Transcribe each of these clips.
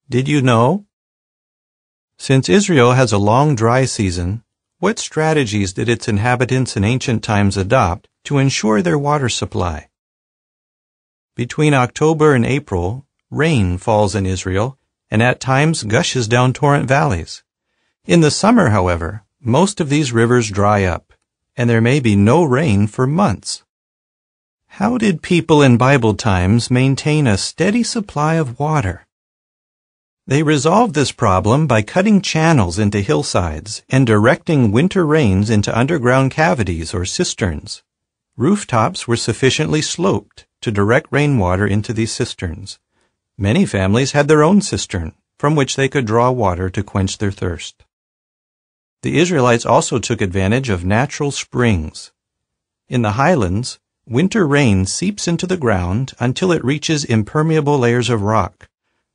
Did you know? Since Israel has a long dry season, what strategies did its inhabitants in ancient times adopt to ensure their water supply? Between October and April, rain falls in Israel and at times gushes down torrent valleys. In the summer, however, most of these rivers dry up, and there may be no rain for months. How did people in Bible times maintain a steady supply of water? They resolved this problem by cutting channels into hillsides and directing winter rains into underground cavities or cisterns. Rooftops were sufficiently sloped to direct rainwater into these cisterns. Many families had their own cistern, from which they could draw water to quench their thirst. The Israelites also took advantage of natural springs. In the highlands, winter rain seeps into the ground until it reaches impermeable layers of rock,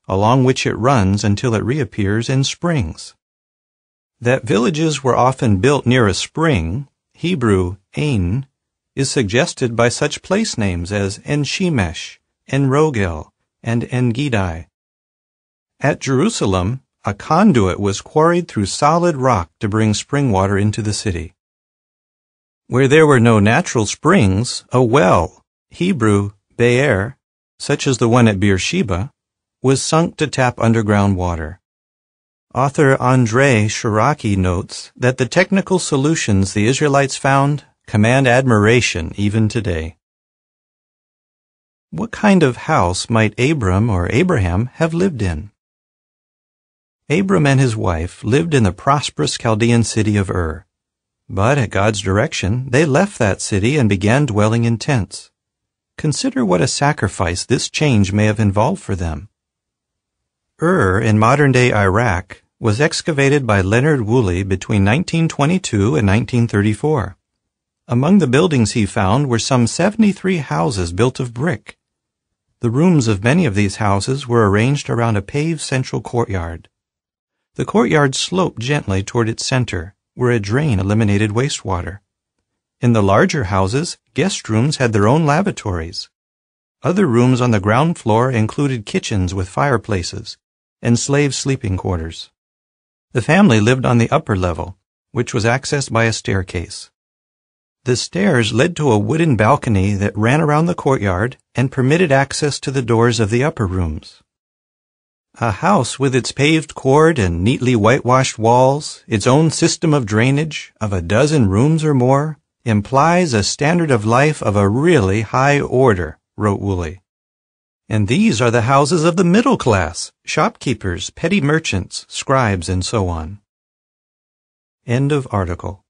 along which it runs until it reappears in springs. That villages were often built near a spring, Hebrew Ain, is suggested by such place names as En-Shemesh, En-Rogel, and En-Gedi. At Jerusalem, a conduit was quarried through solid rock to bring spring water into the city. Where there were no natural springs, a well, Hebrew Be'er, such as the one at Beersheba, was sunk to tap underground water. Author Andrei Shiraki notes that the technical solutions the Israelites found command admiration even today. What kind of house might Abram or Abraham have lived in? Abram and his wife lived in the prosperous Chaldean city of Ur. But at God's direction, they left that city and began dwelling in tents. Consider what a sacrifice this change may have involved for them. Ur, in modern-day Iraq, was excavated by Leonard Woolley between 1922 and 1934. Among the buildings he found were some 73 houses built of brick. The rooms of many of these houses were arranged around a paved central courtyard. The courtyard sloped gently toward its center, where a drain eliminated wastewater. In the larger houses, guest rooms had their own lavatories. Other rooms on the ground floor included kitchens with fireplaces and slave sleeping quarters. The family lived on the upper level, which was accessed by a staircase. The stairs led to a wooden balcony that ran around the courtyard and permitted access to the doors of the upper rooms. A house with its paved court and neatly whitewashed walls, its own system of drainage, of a dozen rooms or more, implies a standard of life of a really high order, wrote Woolley. And these are the houses of the middle class, shopkeepers, petty merchants, scribes, and so on. End of article.